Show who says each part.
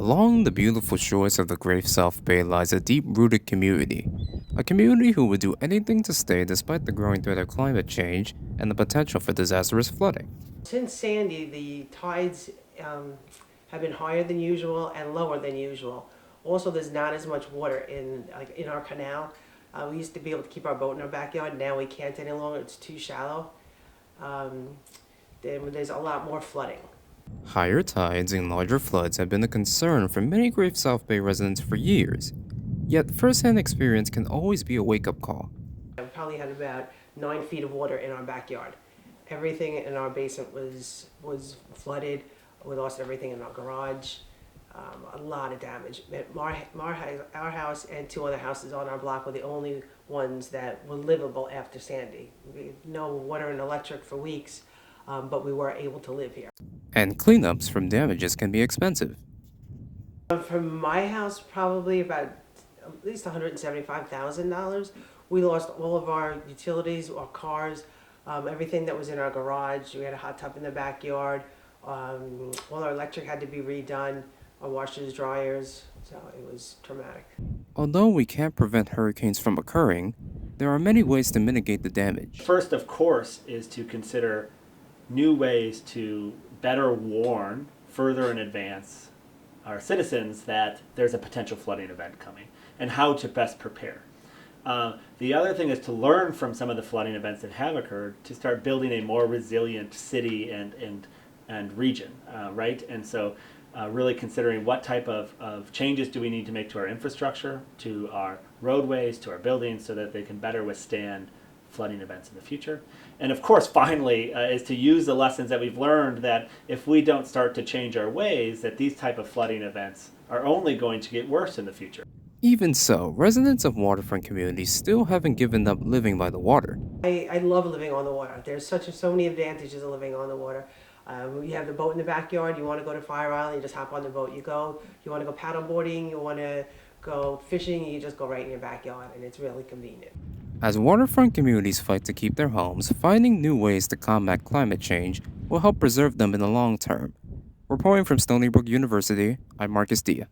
Speaker 1: Along the beautiful shores of the Great South Bay lies a deep-rooted community. A community who would do anything to stay despite the growing threat of climate change and the potential for disastrous flooding.
Speaker 2: Since Sandy, the tides have been higher than usual and lower than usual. Also, there's not as much water in our canal. We used to be able to keep our boat in our backyard. Now we can't any longer. It's too shallow. There's a lot more flooding.
Speaker 1: Higher tides and larger floods have been a concern for many Great South Bay residents for years. Yet, first-hand experience can always be a wake-up call.
Speaker 2: We probably had about 9 feet of water in our backyard. Everything in our basement was flooded. We lost everything in our garage. A lot of damage. Our house and 2 other houses on our block were the only ones that were livable after Sandy. We had no water and electric for weeks, but we were able to live here.
Speaker 1: And cleanups from damages can be expensive.
Speaker 2: For my house, probably about at least $175,000. We lost all of our utilities, our cars, everything that was in our garage. We had a hot tub in the backyard. All our electric had to be redone, our washers, dryers, so it was traumatic.
Speaker 1: Although we can't prevent hurricanes from occurring, there are many ways to mitigate the damage.
Speaker 3: First, of course, is to consider new ways to better warn further in advance our citizens that there's a potential flooding event coming and how to best prepare. The other thing is to learn from some of the flooding events that have occurred to start building a more resilient city and region, right? And so really considering what type of changes do we need to make to our infrastructure, to our roadways, to our buildings, so that they can better withstand flooding events in the future. And of course, finally, is to use the lessons that we've learned that if we don't start to change our ways, that these type of flooding events are only going to get worse in the future.
Speaker 1: Even so, residents of waterfront communities still haven't given up living by the water.
Speaker 2: I love living on the water. There's so many advantages of living on the water. You have the boat in the backyard. You want to go to Fire Island, you just hop on the boat. You go. You want to go paddle boarding. You want to go fishing. You just go right in your backyard, and it's really convenient.
Speaker 1: As waterfront communities fight to keep their homes, finding new ways to combat climate change will help preserve them in the long term. Reporting from Stony Brook University, I'm Marcus Dia.